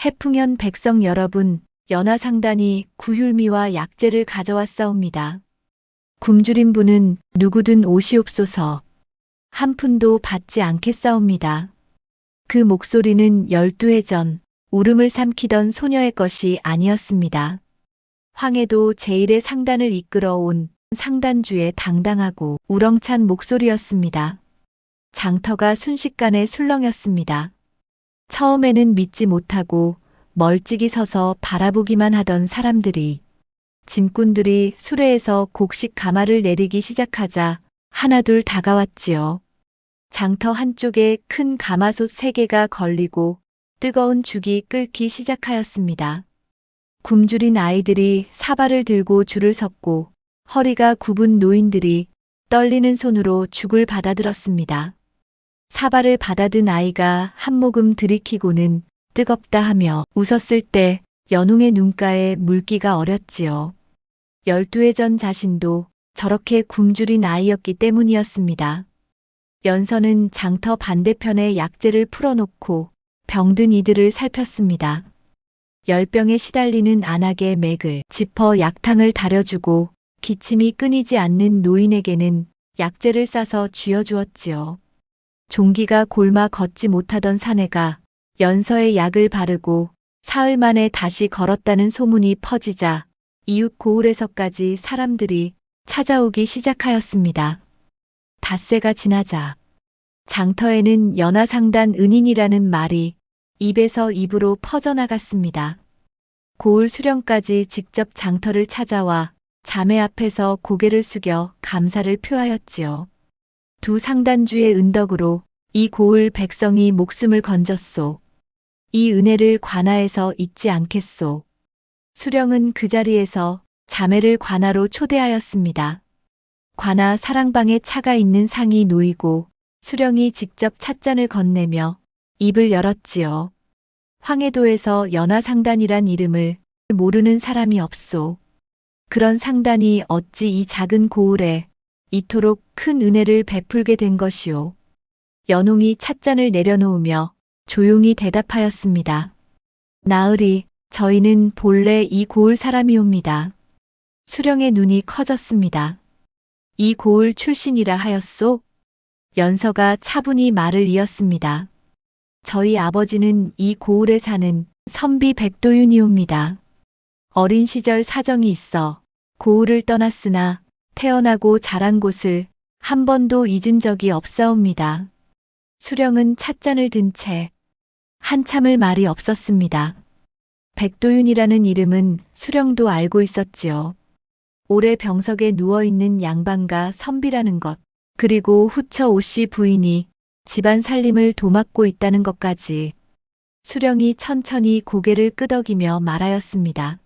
해풍현 백성 여러분, 연화상단이 구휼미와 약재를 가져왔사옵니다. 굶주린 분은 누구든 오시옵소서. 한 푼도 받지 않겠사옵니다. 그 목소리는 12해 전 울음을 삼키던 소녀의 것이 아니었습니다. 황해도 제1의 상단을 이끌어온 상단주의 당당하고 우렁찬 목소리였습니다. 장터가 순식간에 술렁였습니다. 처음에는 믿지 못하고 멀찍이 서서 바라보기만 하던 사람들이, 짐꾼들이 수레에서 곡식 가마를 내리기 시작하자 하나둘 다가왔지요. 장터 한쪽에 큰 가마솥 3개가 걸리고 뜨거운 죽이 끓기 시작하였습니다. 굶주린 아이들이 사발을 들고 줄을 섰고 허리가 굽은 노인들이 떨리는 손으로 죽을 받아들었습니다. 사발을 받아든 아이가 한 모금 들이키고는 뜨겁다 하며 웃었을 때 연홍의 눈가에 물기가 어렸지요. 12해 전 자신도 저렇게 굶주린 아이였기 때문이었습니다. 연서는 장터 반대편에 약재를 풀어놓고 병든 이들을 살폈습니다. 열병에 시달리는 안악의 맥을 짚어 약탕을 다려주고 기침이 끊이지 않는 노인에게는 약재를 싸서 쥐어주었지요. 종기가 골마 걷지 못하던 사내가 연서의 약을 바르고 사흘 만에 다시 걸었다는 소문이 퍼지자 이웃 고을에서까지 사람들이 찾아오기 시작하였습니다. 닷새가 지나자 장터에는 연화상단 은인이라는 말이 입에서 입으로 퍼져나갔습니다. 고을 수령까지 직접 장터를 찾아와 자매 앞에서 고개를 숙여 감사를 표하였지요. 두 상단주의 은덕으로 이 고을 백성이 목숨을 건졌소. 이 은혜를 관아에서 잊지 않겠소. 수령은 그 자리에서 자매를 관아로 초대하였습니다. 관아 사랑방에 차가 있는 상이 놓이고 수령이 직접 찻잔을 건네며 입을 열었지요. 황해도에서 연화상단이란 이름을 모르는 사람이 없소. 그런 상단이 어찌 이 작은 고을에 이토록 큰 은혜를 베풀게 된 것이오. 연홍이 찻잔을 내려놓으며 조용히 대답하였습니다. 나으리, 저희는 본래 이 고을 사람이옵니다. 수령의 눈이 커졌습니다. 이 고을 출신이라 하였소? 연서가 차분히 말을 이었습니다. 저희 아버지는 이 고을에 사는 선비 백도윤이옵니다. 어린 시절 사정이 있어 고을을 떠났으나 태어나고 자란 곳을 한 번도 잊은 적이 없사옵니다. 수령은 찻잔을 든 채 한참을 말이 없었습니다. 백도윤이라는 이름은 수령도 알고 있었지요. 오래 병석에 누워있는 양반가 선비라는 것, 그리고 후처 오씨 부인이 집안 살림을 도맡고 있다는 것까지. 수령이 천천히 고개를 끄덕이며 말하였습니다.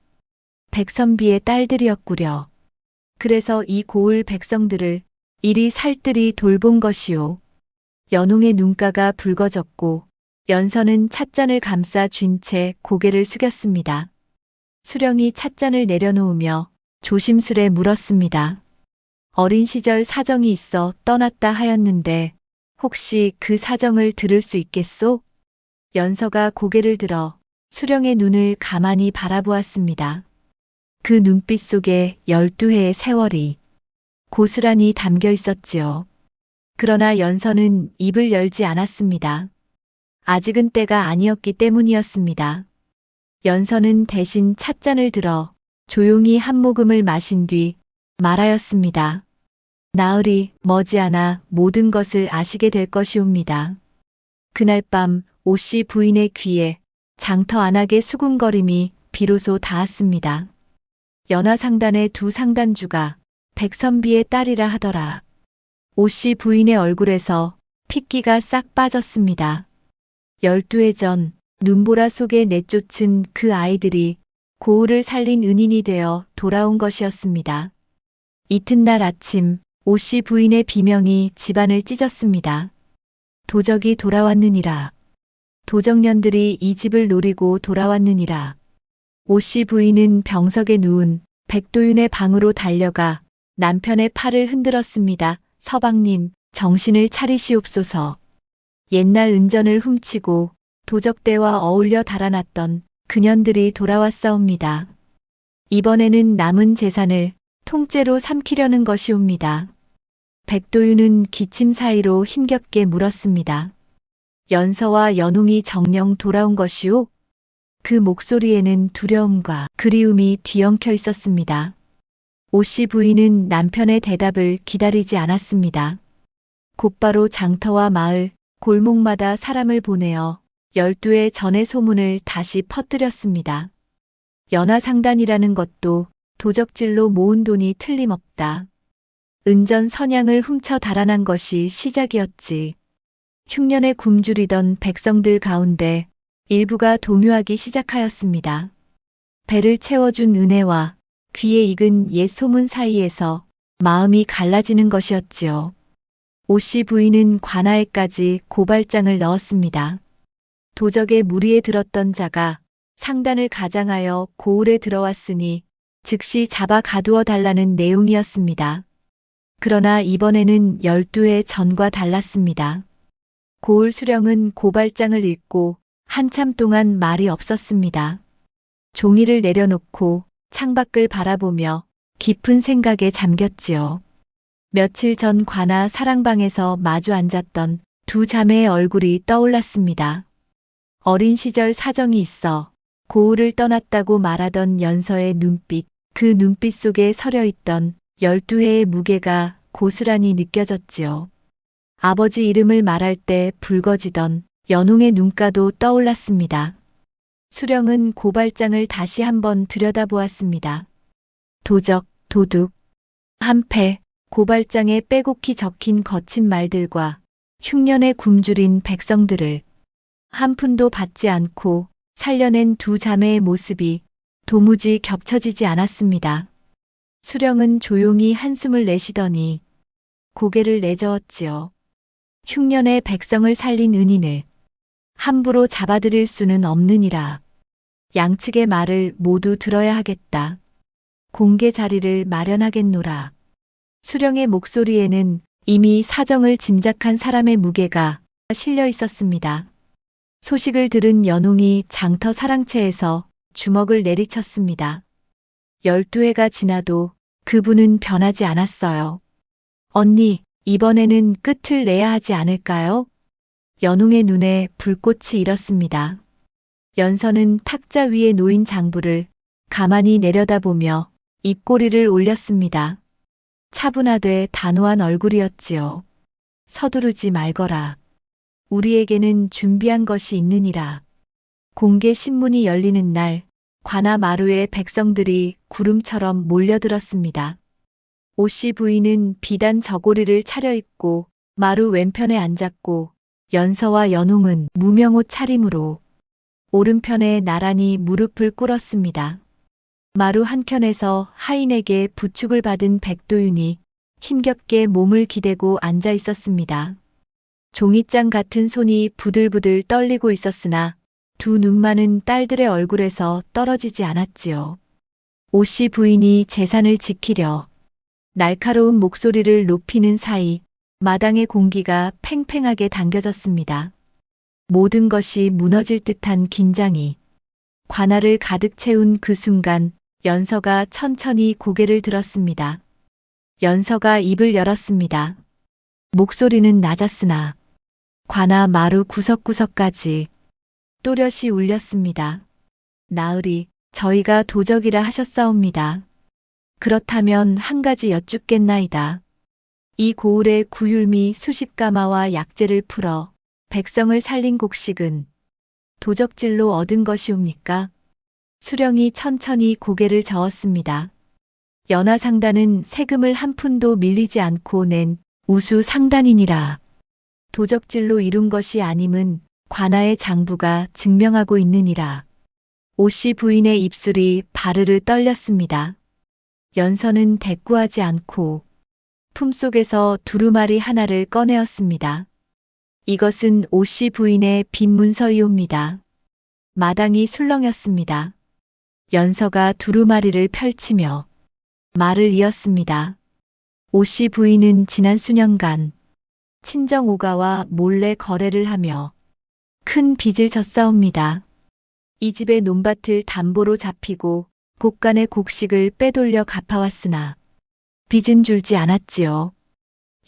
백선비의 딸들이었구려. 그래서 이 고을 백성들을 이리 살뜰히 돌본 것이오. 연홍의 눈가가 붉어졌고 연서는 찻잔을 감싸 쥔 채 고개를 숙였습니다. 수령이 찻잔을 내려놓으며 조심스레 물었습니다. 어린 시절 사정이 있어 떠났다 하였는데 혹시 그 사정을 들을 수 있겠소? 연서가 고개를 들어 수령의 눈을 가만히 바라보았습니다. 그 눈빛 속에 12해의 세월이 고스란히 담겨 있었지요. 그러나 연서는 입을 열지 않았습니다. 아직은 때가 아니었기 때문이었습니다. 연서는 대신 찻잔을 들어 조용히 한 모금을 마신 뒤 말하였습니다. 나으리, 머지않아 모든 것을 아시게 될 것이옵니다. 그날 밤 오씨 부인의 귀에 장터 안악의 수군거림이 비로소 닿았습니다. 연화상단의 두 상단주가 백선비의 딸이라 하더라. 오씨 부인의 얼굴에서 핏기가 싹 빠졌습니다. 12해 전 눈보라 속에 내쫓은 그 아이들이 고을을 살린 은인이 되어 돌아온 것이었습니다. 이튿날 아침 오씨 부인의 비명이 집안을 찢었습니다. 도적이 돌아왔느니라. 도적년들이 이 집을 노리고 돌아왔느니라. 오씨 부인은 병석에 누운 백도윤의 방으로 달려가 남편의 팔을 흔들었습니다. 서방님, 정신을 차리시옵소서. 옛날 은전을 훔치고 도적대와 어울려 달아났던 그년들이 돌아왔사옵니다. 이번에는 남은 재산을 통째로 삼키려는 것이옵니다. 백도윤은 기침 사이로 힘겹게 물었습니다. 연서와 연웅이 정녕 돌아온 것이오? 그 목소리에는 두려움과 그리움이 뒤엉켜 있었습니다. 오씨 부인은 남편의 대답을 기다리지 않았습니다. 곧바로 장터와 마을, 골목마다 사람을 보내어 12의 전의 소문을 다시 퍼뜨렸습니다. 연하상단이라는 것도 도적질로 모은 돈이 틀림없다. 은전 선양을 훔쳐 달아난 것이 시작이었지. 흉년에 굶주리던 백성들 가운데 일부가 동요하기 시작하였습니다. 배를 채워준 은혜와 귀에 익은 옛 소문 사이에서 마음이 갈라지는 것이었지요. 오씨 부인은 관아에까지 고발장을 넣었습니다. 도적의 무리에 들었던 자가 상단을 가장하여 고을에 들어왔으니 즉시 잡아 가두어 달라는 내용이었습니다. 그러나 이번에는 12의 전과 달랐습니다. 고을 수령은 고발장을 읽고 한참 동안 말이 없었습니다. 종이를 내려놓고 창밖을 바라보며 깊은 생각에 잠겼지요. 며칠 전 관아 사랑방에서 마주 앉았던 두 자매의 얼굴이 떠올랐습니다. 어린 시절 사정이 있어 고을을 떠났다고 말하던 연서의 눈빛, 그 눈빛 속에 서려 있던 12회의 무게가 고스란히 느껴졌지요. 아버지 이름을 말할 때 붉어지던 연웅의 눈가도 떠올랐습니다. 수령은 고발장을 다시 한번 들여다보았습니다. 도적, 도둑, 한패, 고발장에 빼곡히 적힌 거친 말들과 흉년에 굶주린 백성들을 한 푼도 받지 않고 살려낸 두 자매의 모습이 도무지 겹쳐지지 않았습니다. 수령은 조용히 한숨을 내쉬더니 고개를 내저었지요. 흉년의 백성을 살린 은인을 함부로 잡아들일 수는 없느니라. 양측의 말을 모두 들어야 하겠다. 공개 자리를 마련하겠노라. 수령의 목소리에는 이미 사정을 짐작한 사람의 무게가 실려 있었습니다. 소식을 들은 연웅이 장터 사랑채에서 주먹을 내리쳤습니다. 12회가 지나도 그분은 변하지 않았어요. 언니, 이번에는 끝을 내야 하지 않을까요? 연웅의 눈에 불꽃이 일었습니다. 연서는 탁자 위에 놓인 장부를 가만히 내려다보며 입꼬리를 올렸습니다. 차분하되 단호한 얼굴이었지요. 서두르지 말거라. 우리에게는 준비한 것이 있느니라. 공개 신문이 열리는 날 관아 마루에 백성들이 구름처럼 몰려들었습니다. 오씨 부인은 비단 저고리를 차려입고 마루 왼편에 앉았고 연서와 연웅은 무명옷 차림으로 오른편에 나란히 무릎을 꿇었습니다. 마루 한켠에서 하인에게 부축을 받은 백도윤이 힘겹게 몸을 기대고 앉아 있었습니다. 종이장 같은 손이 부들부들 떨리고 있었으나 두 눈만은 딸들의 얼굴에서 떨어지지 않았지요. 오씨 부인이 재산을 지키려 날카로운 목소리를 높이는 사이 마당의 공기가 팽팽하게 당겨졌습니다. 모든 것이 무너질 듯한 긴장이 관아를 가득 채운 그 순간 연서가 천천히 고개를 들었습니다. 연서가 입을 열었습니다. 목소리는 낮았으나 관아 마루 구석구석까지 또렷이 울렸습니다. 나으리, 저희가 도적이라 하셨사옵니다. 그렇다면 한 가지 여쭙겠나이다. 이 고을의 구율미 수십가마와 약재를 풀어 백성을 살린 곡식은 도적질로 얻은 것이옵니까? 수령이 천천히 고개를 저었습니다. 연하상단은 세금을 한 푼도 밀리지 않고 낸 우수 상단이니라. 도적질로 이룬 것이 아님은 관아의 장부가 증명하고 있느니라. 오씨 부인의 입술이 바르르 떨렸습니다. 연서는 대꾸하지 않고 품속에서 두루마리 하나를 꺼내었습니다. 이것은 오씨 부인의 빈 문서이옵니다. 마당이 술렁였습니다. 연서가 두루마리를 펼치며 말을 이었습니다. 오씨 부인은 지난 수년간 친정 오가와 몰래 거래를 하며 큰 빚을 졌사옵니다. 이 집의 논밭을 담보로 잡히고 곳간의 곡식을 빼돌려 갚아왔으나 빚은 줄지 않았지요.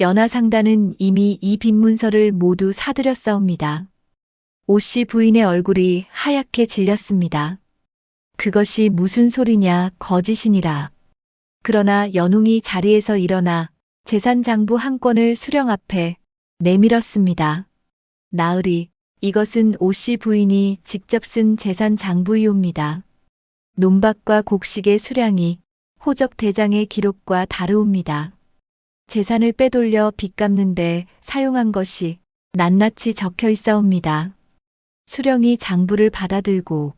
연하상단은 이미 이 빚문서를 모두 사들였사옵니다. 오씨 부인의 얼굴이 하얗게 질렸습니다. 그것이 무슨 소리냐 거짓이니라. 그러나 연웅이 자리에서 일어나 재산장부 한 건을 수령 앞에 내밀었습니다. 나으리, 이것은 오씨 부인이 직접 쓴 재산장부이옵니다. 논밭과 곡식의 수량이 호적 대장의 기록과 다르옵니다. 재산을 빼돌려 빚 갚는데 사용한 것이 낱낱이 적혀 있사옵니다. 수령이 장부를 받아들고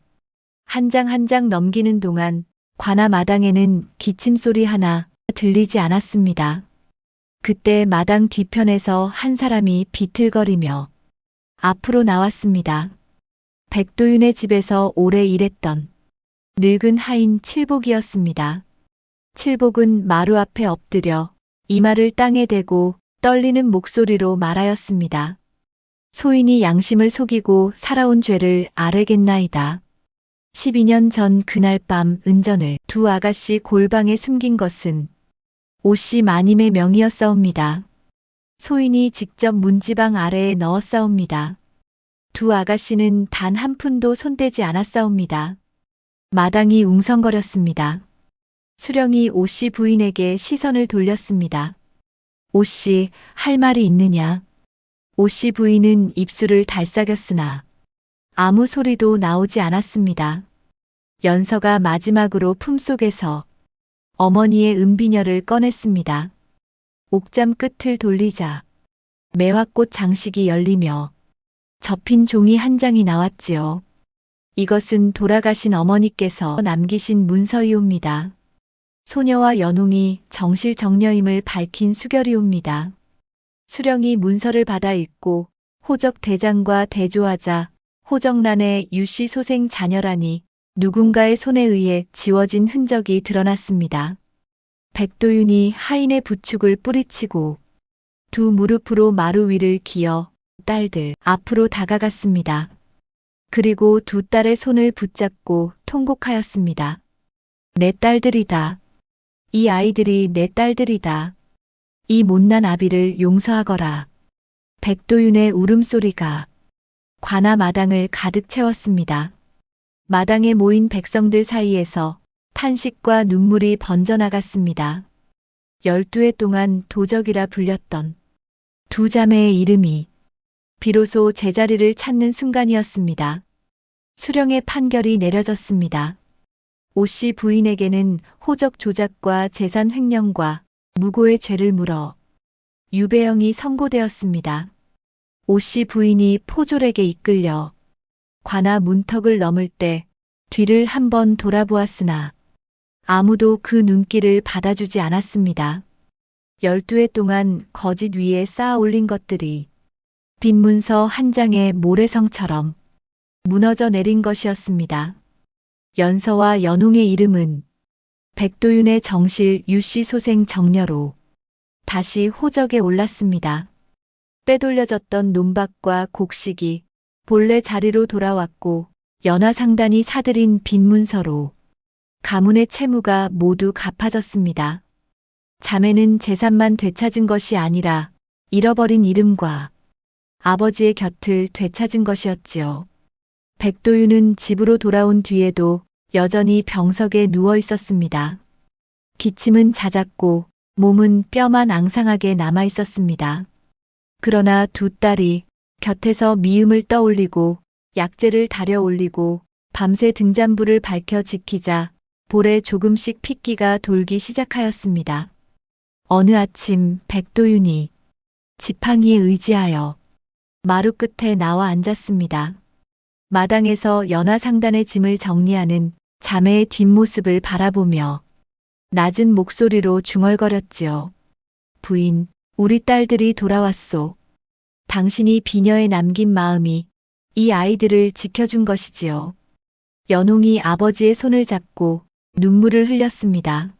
한 장 한 장 넘기는 동안 관아 마당에는 기침소리 하나 들리지 않았습니다. 그때 마당 뒤편에서 한 사람이 비틀거리며 앞으로 나왔습니다. 백도윤의 집에서 오래 일했던 늙은 하인 칠복이었습니다. 칠복은 마루 앞에 엎드려 이마를 땅에 대고 떨리는 목소리로 말하였습니다. 소인이 양심을 속이고 살아온 죄를 아뢰겠나이다. 12년 전 그날 밤 은전을 두 아가씨 골방에 숨긴 것은 오씨 마님의 명이었사옵니다. 소인이 직접 문지방 아래에 넣었사옵니다. 두 아가씨는 단 한 푼도 손대지 않았사옵니다. 마당이 웅성거렸습니다. 수령이 오씨 부인에게 시선을 돌렸습니다. 오씨, 할 말이 있느냐? 오씨 부인은 입술을 달싹였으나 아무 소리도 나오지 않았습니다. 연서가 마지막으로 품속에서 어머니의 은비녀를 꺼냈습니다. 옥잠 끝을 돌리자 매화꽃 장식이 열리며 접힌 종이 한 장이 나왔지요. 이것은 돌아가신 어머니께서 남기신 문서이옵니다. 소녀와 연웅이 정실정녀임을 밝힌 수결이옵니다. 수령이 문서를 받아 읽고 호적 대장과 대조하자 호적란에 유씨 소생 자녀라니 누군가의 손에 의해 지워진 흔적이 드러났습니다. 백도윤이 하인의 부축을 뿌리치고 두 무릎으로 마루 위를 기어 딸들 앞으로 다가갔습니다. 그리고 두 딸의 손을 붙잡고 통곡하였습니다. 내 딸들이다. 이 아이들이 내 딸들이다. 이 못난 아비를 용서하거라. 백도윤의 울음소리가 관아 마당을 가득 채웠습니다. 마당에 모인 백성들 사이에서 탄식과 눈물이 번져나갔습니다. 12해 동안 도적이라 불렸던 두 자매의 이름이 비로소 제자리를 찾는 순간이었습니다. 수령의 판결이 내려졌습니다. 오씨 부인에게는 호적 조작과 재산 횡령과 무고의 죄를 물어 유배형이 선고되었습니다. 오씨 부인이 포졸에게 이끌려 관아 문턱을 넘을 때 뒤를 한번 돌아보았으나 아무도 그 눈길을 받아주지 않았습니다. 12해 동안 거짓 위에 쌓아 올린 것들이 빈 문서 한 장의 모래성처럼 무너져 내린 것이었습니다. 연서와 연웅의 이름은 백도윤의 정실 유씨 소생 정녀로 다시 호적에 올랐습니다. 빼돌려졌던 논밭과 곡식이 본래 자리로 돌아왔고 연하상단이 사들인 빈 문서로 가문의 채무가 모두 갚아졌습니다. 자매는 재산만 되찾은 것이 아니라 잃어버린 이름과 아버지의 곁을 되찾은 것이었지요. 백도윤은 집으로 돌아온 뒤에도 여전히 병석에 누워 있었습니다. 기침은 잦았고 몸은 뼈만 앙상하게 남아 있었습니다. 그러나 두 딸이 곁에서 미음을 떠올리고 약재를 다려 올리고 밤새 등잔불을 밝혀 지키자 볼에 조금씩 핏기가 돌기 시작하였습니다. 어느 아침 백도윤이 지팡이에 의지하여 마루 끝에 나와 앉았습니다. 마당에서 연하상단의 짐을 정리하는 자매의 뒷모습을 바라보며 낮은 목소리로 중얼거렸지요. 부인, 우리 딸들이 돌아왔소. 당신이 비녀에 남긴 마음이 이 아이들을 지켜준 것이지요. 연홍이 아버지의 손을 잡고 눈물을 흘렸습니다.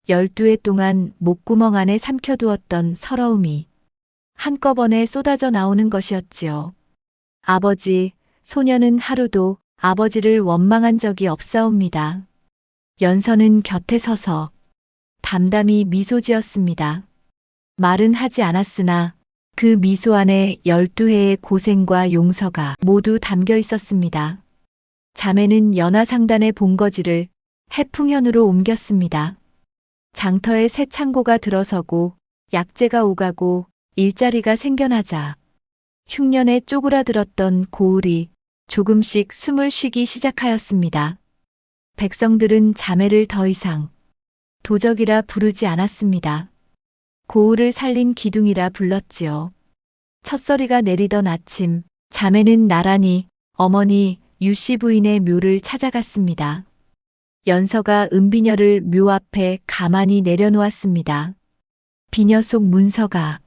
12해 동안 목구멍 안에 삼켜두었던 서러움이 한꺼번에 쏟아져 나오는 것이었지요. 아버지, 소녀는 하루도 아버지를 원망한 적이 없사옵니다. 연서는 곁에 서서 담담히 미소 지었습니다. 말은 하지 않았으나 그 미소 안에 12회의 고생과 용서가 모두 담겨 있었습니다. 자매는 연화상단의 본거지를 해풍현으로 옮겼습니다. 장터에 새 창고가 들어서고 약재가 오가고 일자리가 생겨나자 흉년에 쪼그라들었던 고을이 조금씩 숨을 쉬기 시작하였습니다. 백성들은 자매를 더 이상 도적이라 부르지 않았습니다. 고을을 살린 기둥이라 불렀지요. 첫서리가 내리던 아침, 자매는 나란히 어머니 유씨 부인의 묘를 찾아갔습니다. 연서가 은비녀를 묘 앞에 가만히 내려놓았습니다. 비녀 속 문서가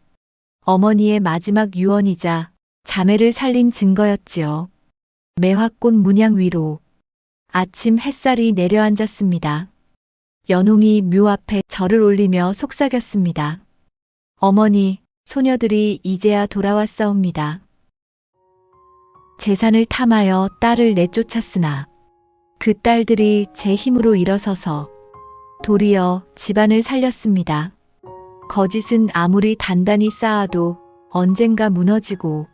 어머니의 마지막 유언이자 자매를 살린 증거였지요. 매화꽃 문양 위로 아침 햇살이 내려앉았습니다. 연홍이 묘 앞에 절을 올리며 속삭였습니다. 어머니, 소녀들이 이제야 돌아왔사옵니다. 재산을 탐하여 딸을 내쫓았으나 그 딸들이 제 힘으로 일어서서 도리어 집안을 살렸습니다. 거짓은 아무리 단단히 쌓아도 언젠가 무너지고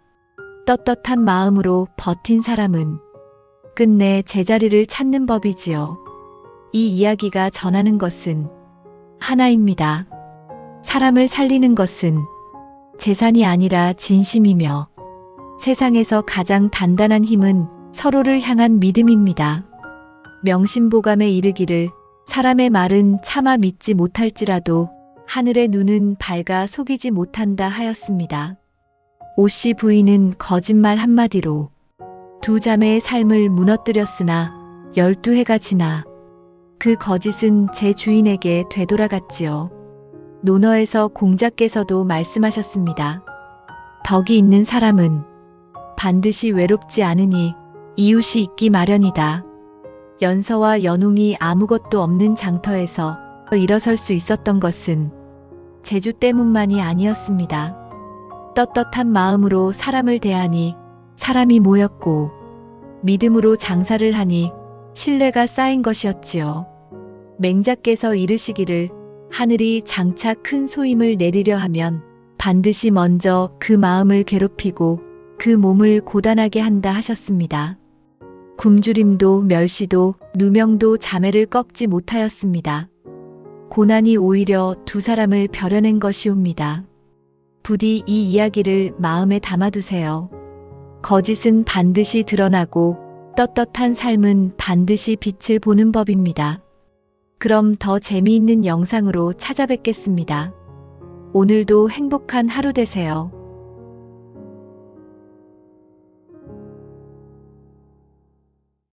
떳떳한 마음으로 버틴 사람은 끝내 제자리를 찾는 법이지요. 이 이야기가 전하는 것은 하나입니다. 사람을 살리는 것은 재산이 아니라 진심이며 세상에서 가장 단단한 힘은 서로를 향한 믿음입니다. 명심보감에 이르기를 사람의 말은 차마 믿지 못할지라도 하늘의 눈은 밝아 속이지 못한다 하였습니다. 오씨 부인은 거짓말 한마디로 두 자매의 삶을 무너뜨렸으나 12해가 지나 그 거짓은 제 주인에게 되돌아갔지요. 논어에서 공자께서도 말씀하셨습니다. 덕이 있는 사람은 반드시 외롭지 않으니 이웃이 있기 마련이다. 연서와 연홍이 아무것도 없는 장터에서 일어설 수 있었던 것은 재주 때문만이 아니었습니다. 떳떳한 마음으로 사람을 대하니 사람이 모였고 믿음으로 장사를 하니 신뢰가 쌓인 것이었지요. 맹자께서 이르시기를 하늘이 장차 큰 소임을 내리려 하면 반드시 먼저 그 마음을 괴롭히고 그 몸을 고단하게 한다 하셨습니다. 굶주림도 멸시도 누명도 자매를 꺾지 못하였습니다. 고난이 오히려 두 사람을 벼려낸 것이옵니다. 부디 이 이야기를 마음에 담아두세요. 거짓은 반드시 드러나고 떳떳한 삶은 반드시 빛을 보는 법입니다. 그럼 더 재미있는 영상으로 찾아뵙겠습니다. 오늘도 행복한 하루 되세요.